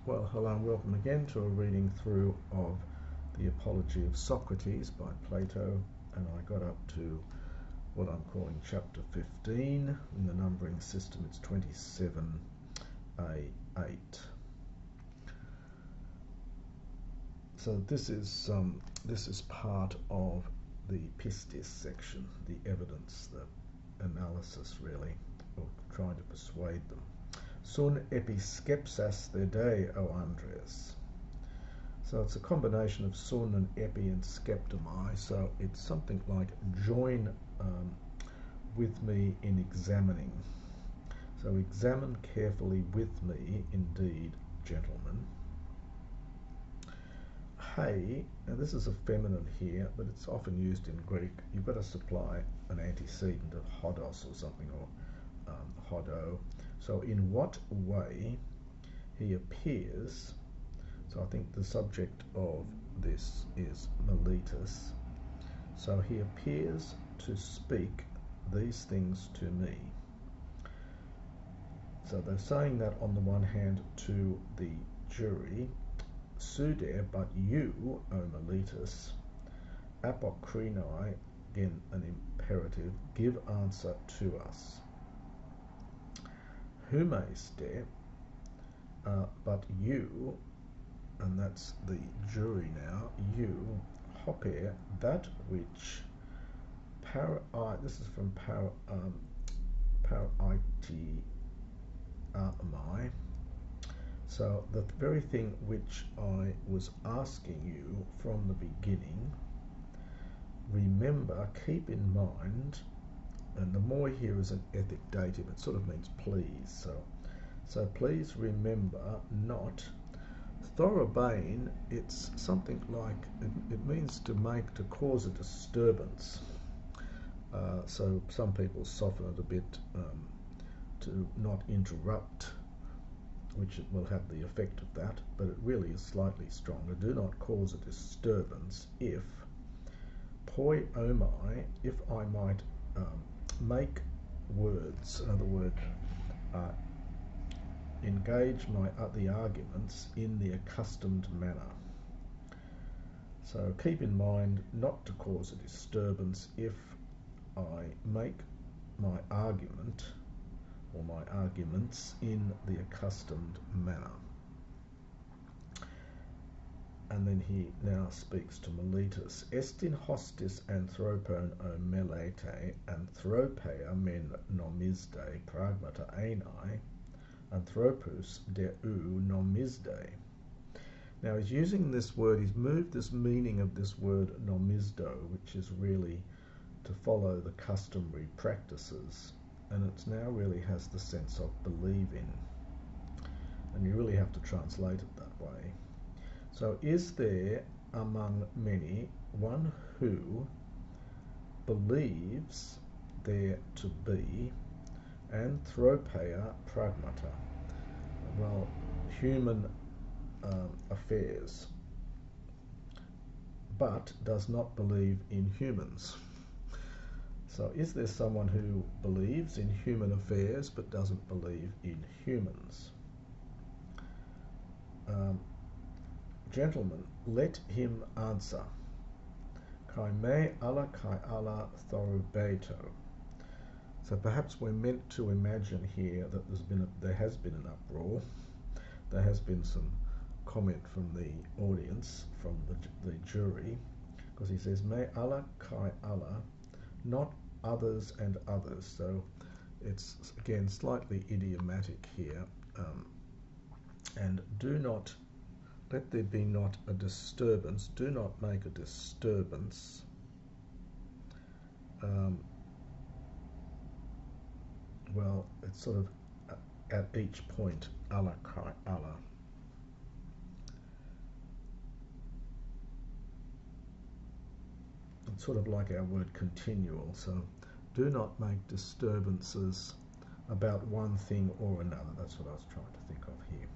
Well, hello and welcome again to a reading through of the Apology of Socrates by Plato, and I got up to what I'm calling chapter 15. In the numbering system it's 27a8. So this is part of the pistis section, the evidence, the analysis really, or trying to persuade them. Sun episkepsas thedei, O Andres. So it's a combination of sun and epi and skeptomai, so it's something like join with me in examining. So examine carefully with me, indeed, gentlemen. Hey, now this is a feminine here, but it's often used in Greek. You've got to supply an antecedent of hodos or something, or hodo. So in what way he appears, so I think the subject of this is Miletus, so he appears to speak these things to me. So they're saying that on the one hand to the jury, Sude, but you, O Miletus, apokrinoi, again an imperative, give answer to us. Humeiste, but you, and that's the jury now, you, hoper, that which, this is from paraiti amai, so the very thing which I was asking you from the beginning, remember, keep in mind, and the more here is an ethic dative, it sort of means please, so please remember not. Thorobane, it's something like, it means to make, to cause a disturbance. So some people soften it a bit to not interrupt, which it will have the effect of that, but it really is slightly stronger. Do not cause a disturbance if, poi omai, if I might make words, in other words, engage the arguments in the accustomed manner. So keep in mind not to cause a disturbance if I make my argument or my arguments in the accustomed manner. And then he now speaks to Miletus. Estin hostis anthropon o melete anthropeia men nomisde pragmata enai anthropus deu nomisde. Now he's using this word, he's moved this meaning of this word nomisdo, which is really to follow the customary practices, and it now really has the sense of believe in, and you really have to translate it that way. So is there among many one who believes there to be anthropeia pragmata, well, human affairs, but does not believe in humans? So is there someone who believes in human affairs but doesn't believe in humans? Gentlemen, let him answer. Kai me alla kai alla thorubeto. So perhaps we're meant to imagine here that there has been an uproar. There has been some comment from the audience, from the jury, because he says me alla kai alla, not others and others. So it's again slightly idiomatic here. And do not, let there be not a disturbance, do not make a disturbance. Well, it's sort of at each point, alla kai alla. It's sort of like our word continual, so do not make disturbances about one thing or another. That's what I was trying to think of here.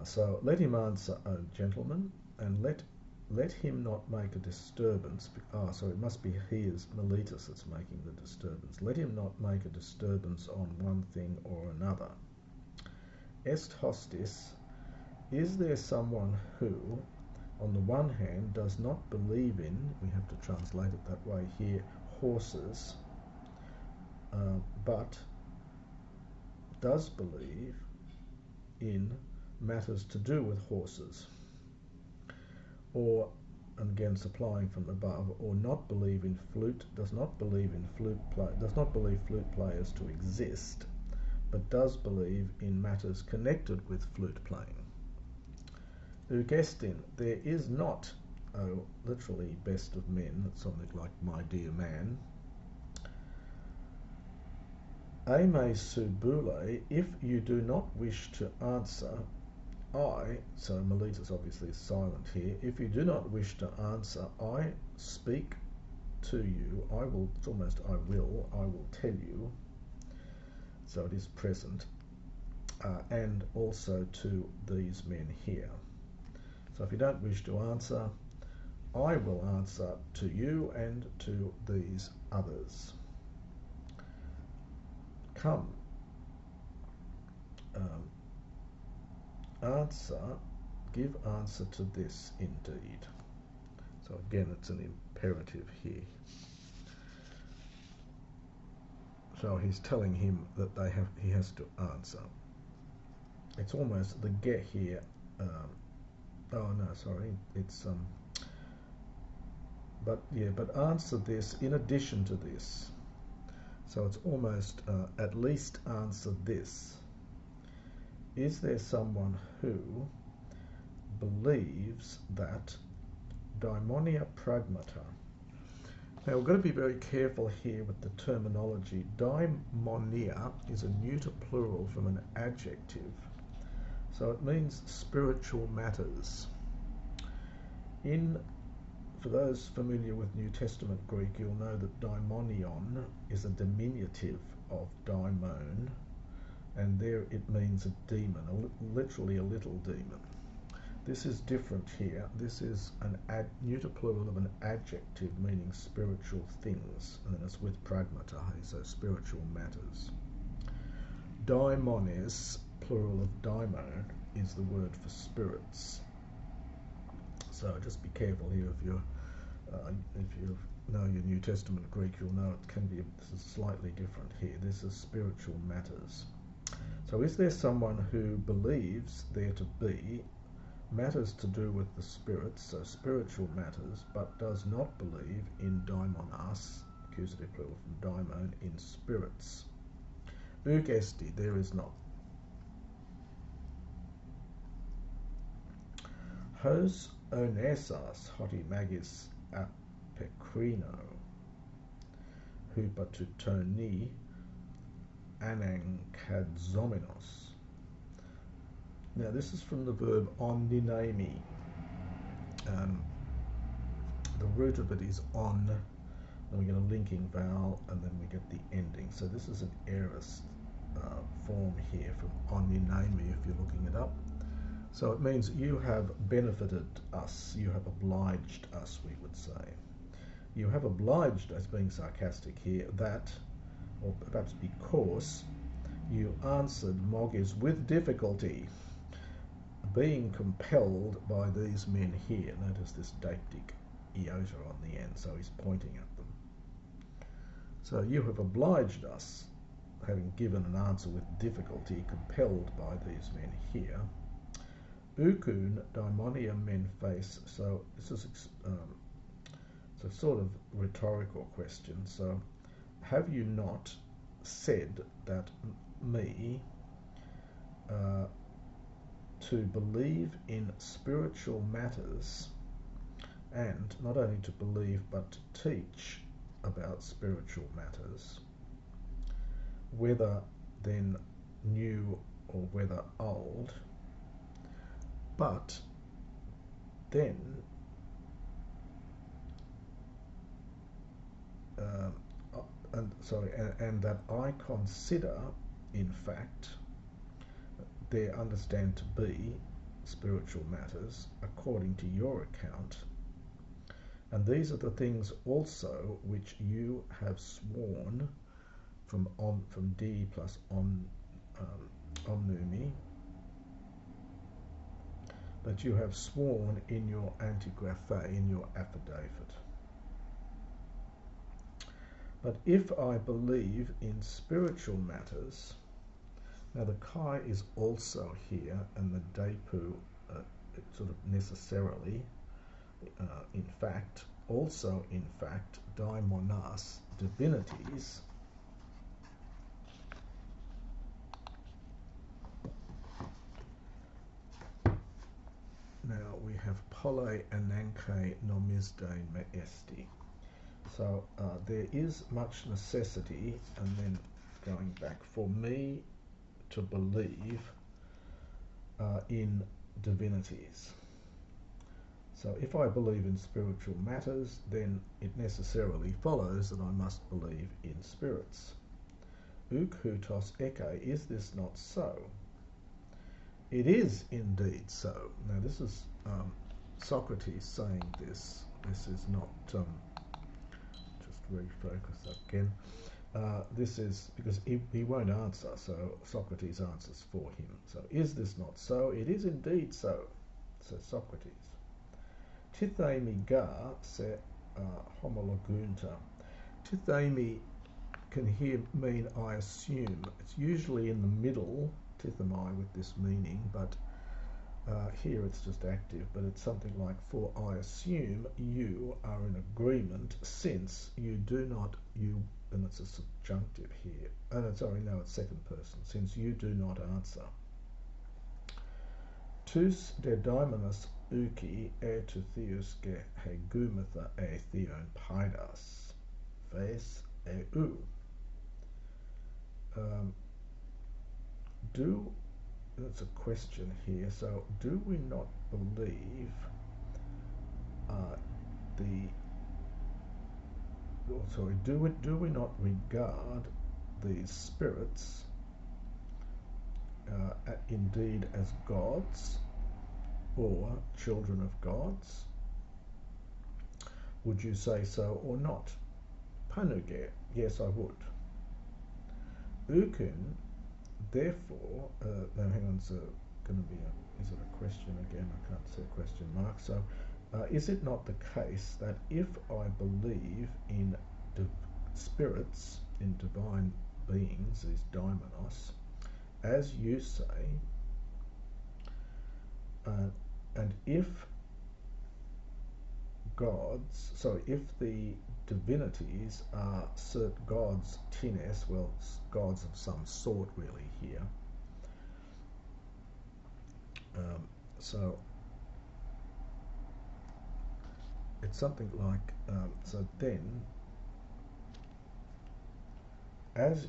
So let him answer, O gentlemen, and let him not make a disturbance. So it must be he, as Miletus, that's making the disturbance. Let him not make a disturbance on one thing or another. Est hostis is there someone who, on the one hand, does not believe in, we have to translate it that way here, horses, but does believe in matters to do with horses, or, and again supplying from above, or not believe in flute, does not believe flute players to exist, but does believe in matters connected with flute playing. Eugestin, there is not, literally best of men, that's something like my dear man. Ame subule, if you do not wish to answer, so Miletus obviously is silent here, if you do not wish to answer, I speak to you, I will tell you, so it is present, and also to these men here. So if you don't wish to answer, I will answer to you and to these others. Come, give answer to this indeed. So again, it's an imperative here. So he's telling him that he has to answer. It's almost the get here. But answer this in addition to this. So it's almost at least answer this. Is there someone who believes that daimonia pragmata? Now we've got to be very careful here with the terminology. Daimonia is a neuter plural from an adjective. So it means spiritual matters. For those familiar with New Testament Greek, you'll know that daimonion is a diminutive of daimon, and there it means a demon, literally a little demon. This is different here. This is an neuter plural of an adjective meaning spiritual things, and then it's with pragmata, so spiritual matters. Daimones, plural of daimon, is the word for spirits. So just be careful here. If you know your New Testament Greek, you'll know it can be slightly different here. This is spiritual matters. So is there someone who believes there to be matters to do with the spirits, so spiritual matters, but does not believe in daimonas, accusative plural from daimon, in spirits? Eugesti, there is not. Hos onesas hoti magis apekrino, hupatutoni anankadzomenos. Now this is from the verb onninami. The root of it is on, then we get a linking vowel, and then we get the ending. So this is an aorist form here from onninami if you're looking it up. So it means you have benefited us, you have obliged us, we would say. You have obliged us, being sarcastic here, that, or perhaps because, you answered Mogis with difficulty, being compelled by these men here. Notice this dactic iota on the end, so he's pointing at them. So you have obliged us, having given an answer with difficulty, compelled by these men here. Ukun daimonia men face. So this is it's a sort of rhetorical question. So have you not said that me to believe in spiritual matters, and not only to believe but to teach about spiritual matters, whether then new or whether old, but then and that I consider, in fact, they understand to be spiritual matters according to your account, and these are the things also which you have sworn from D plus omnumi, but you have sworn in your antigraphe, in your affidavit. But if I believe in spiritual matters, now the kai is also here, and the depu sort of necessarily, in fact, also in fact, daimonas, divinities, now we have pole ananke nomizde me esti. So there is much necessity, and then going back, for me to believe in divinities. So if I believe in spiritual matters, then it necessarily follows that I must believe in spirits. Ukhutos eke, is this not so? It is indeed so. Now this is Sokrates saying this. This is not, just refocus again. This is because he won't answer, so Socrates answers for him. So is this not so? It is indeed so, says Socrates. Tithemi ga se homologunta. Tithemi can here mean I assume. It's usually in the middle, tithemi, with this meaning, but here it's just active, but it's something like, for I assume you are in agreement, since you do not, and it's a subjunctive here, sorry, no, it's second person, since you do not answer. Tous de daimonos uki tu theus ge hegumatha theon paidas, ves u. That's a question here. So, do we not believe do we not regard these spirits indeed as gods or children of gods? Would you say so or not? Panuge, yes, I would. Ukun, therefore, now hang on, so going to be is it a question again? I can't see a question mark. So, is it not the case that if I believe in spirits, in divine beings, these daimonos, as you say, and if gods, so if the divinities are gods, tines, well, gods of some sort really here. So it's something like, so then, as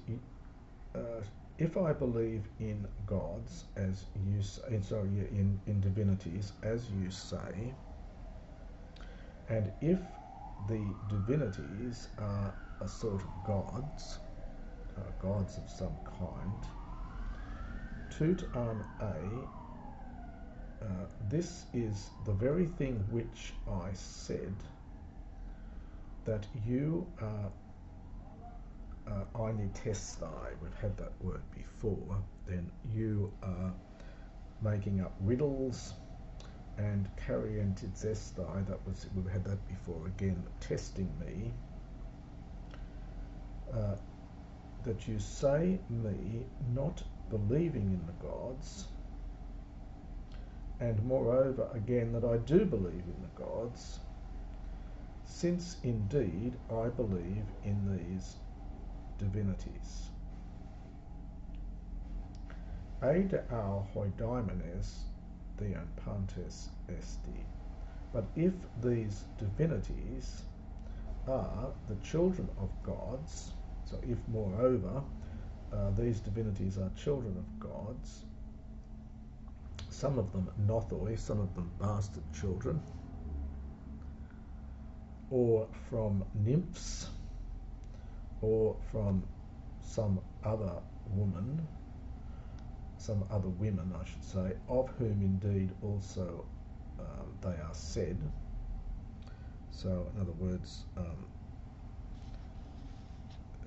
if I believe in gods, as you say, sorry, in divinities, as you say, and if the divinities are a sort of gods, gods of some kind, tout an this is the very thing which I said, that you are ainitestai, we've had that word before, then you are making up riddles, and karientizestai, we've had that before again, testing me, that you say me not believing in the gods, and moreover again that I do believe in the gods, since indeed I believe in these divinities. Eide au hoidaimones theon pantes esti. But if these divinities are the children of gods, so if moreover these divinities are children of gods, some of them nothoi, some of them bastard children, or from nymphs, or from some other woman, some other women I should say, of whom indeed also they are said. So in other words,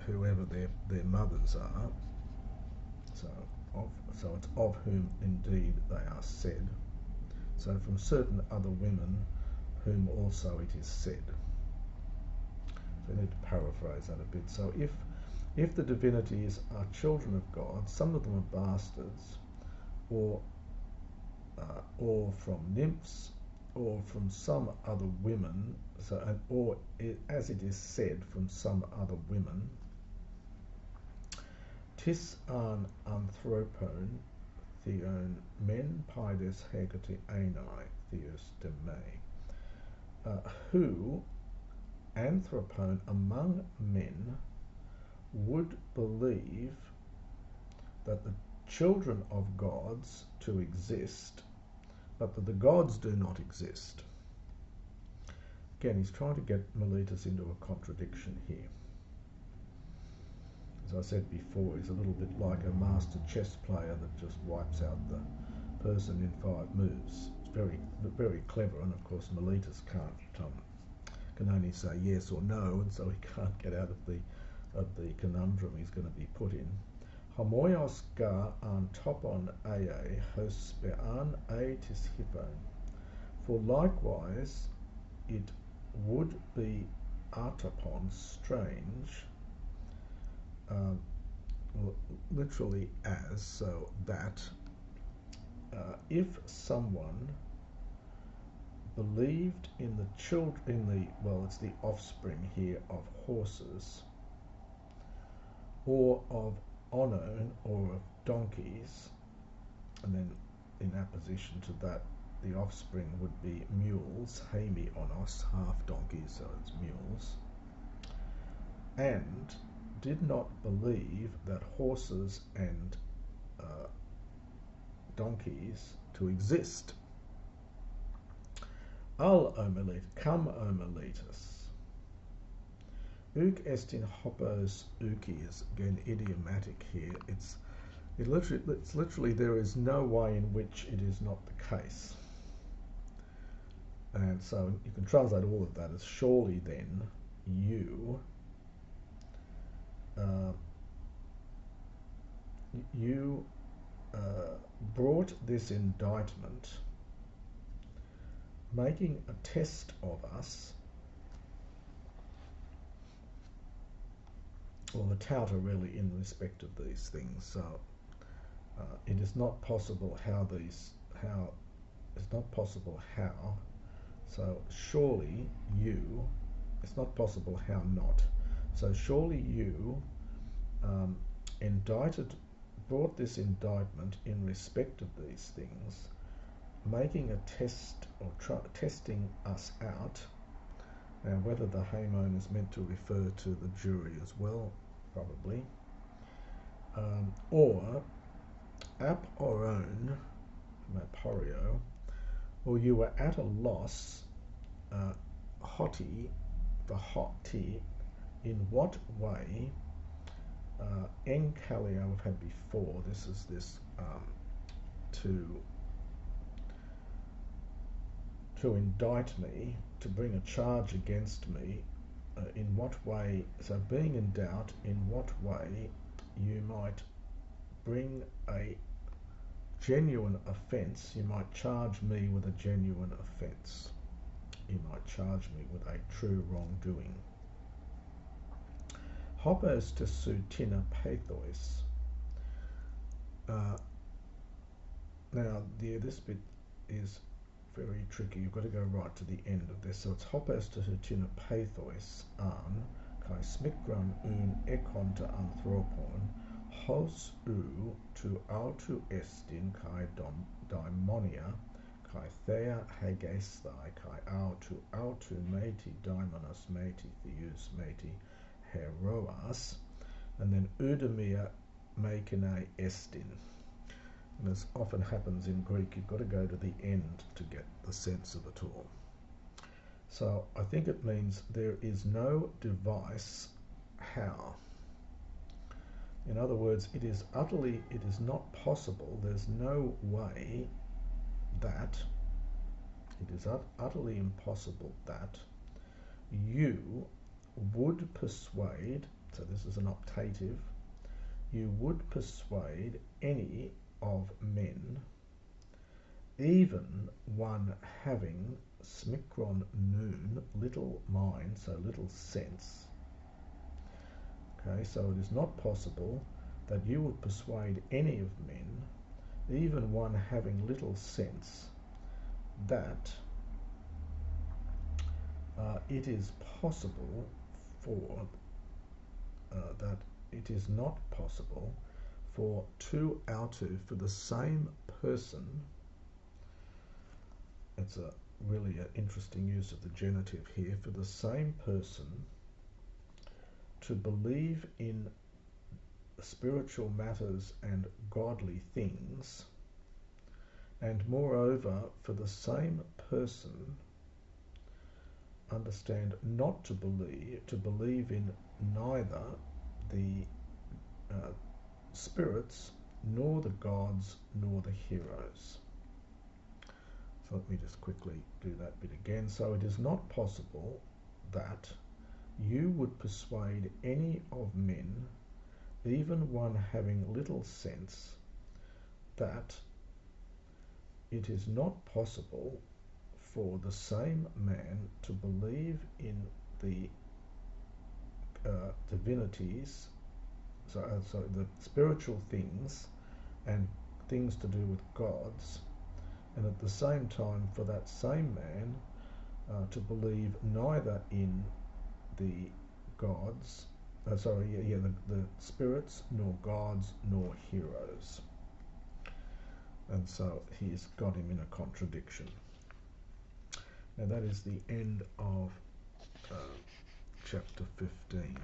whoever their mothers are, so it's of whom indeed they are said. So from certain other women whom also it is said. So I need to paraphrase that a bit. So if the divinities are children of God, some of them are bastards, or from nymphs, or from some other women, or as it is said, from some other women. Tis an anthropon theon men paides hegati anai theos de me, who anthropon among men would believe that the children of gods to exist, but that the gods do not exist. Again, he's trying to get Meletus into a contradiction here. As I said before, he's a little bit like a master chess player that just wipes out the person in 5 moves. It's very, very clever, and of course Meletus can only say yes or no, and so he can't get out of the conundrum he's going to be put in. Homoios ga an topon ae hos bean a tis hippon. For likewise it would be atopon strange, literally as, so that, if someone believed in the children, it's the offspring here of horses, or of onon, or of donkeys, and then in apposition to that, the offspring would be mules, hemi onos, half donkeys, so it's mules, and did not believe that horses and donkeys to exist. Al omelet, come omeletus. Uk est in hopos ukius, again idiomatic here. It's literally there is no way in which it is not the case. And so you can translate all of that as surely then you brought this indictment, making a test of us, or the touter really, in respect of these things. So it is not possible so surely you, it's not possible how not. So surely you brought this indictment in respect of these things, making a test, or testing us out. Now, whether the haemon is meant to refer to the jury as well, probably, or ap oron, aporio, or you were at a loss, hoti, the hoti, in what way, enkalio we've had before, this is this, to indict me, to bring a charge against me, in what way, so being in doubt, in what way you might bring a genuine offence, you might charge me with a genuine offence. You might charge me with a true wrongdoing. Hopos to sutina pathos. Now, this bit is very tricky. You've got to go right to the end of this. So it's hopos to sutina pathos an kai smikran un ekonta anthropon hos u to autu estin kai daimonia kai thea hegesthai kai autu meti daimonos meti theus meti heroas, and then eudemia mekine estin. And as often happens in Greek, you've got to go to the end to get the sense of it all. So I think it means there is no device how. In other words, it is not possible, there's no way that, it is utterly impossible that you would persuade, so this is an optative, you would persuade any of men, even one having smikron noon, little mind, so little sense. Okay, so it is not possible that you would persuade any of men, even one having little sense, that it is possible for that it is not possible for two autu, for the same person. It's a really an interesting use of the genitive here. For the same person to believe in spiritual matters and godly things, and moreover for the same person understand not to believe in neither the spirits nor the gods nor the heroes. So let me just quickly do that bit again. So it is not possible that you would persuade any of men, even one having little sense, that it is not possible for the same man to believe in the divinities, so the spiritual things and things to do with gods, and at the same time for that same man to believe neither in the gods, the spirits, nor gods, nor heroes. And so he's got him in a contradiction. Now that is the end of chapter 15.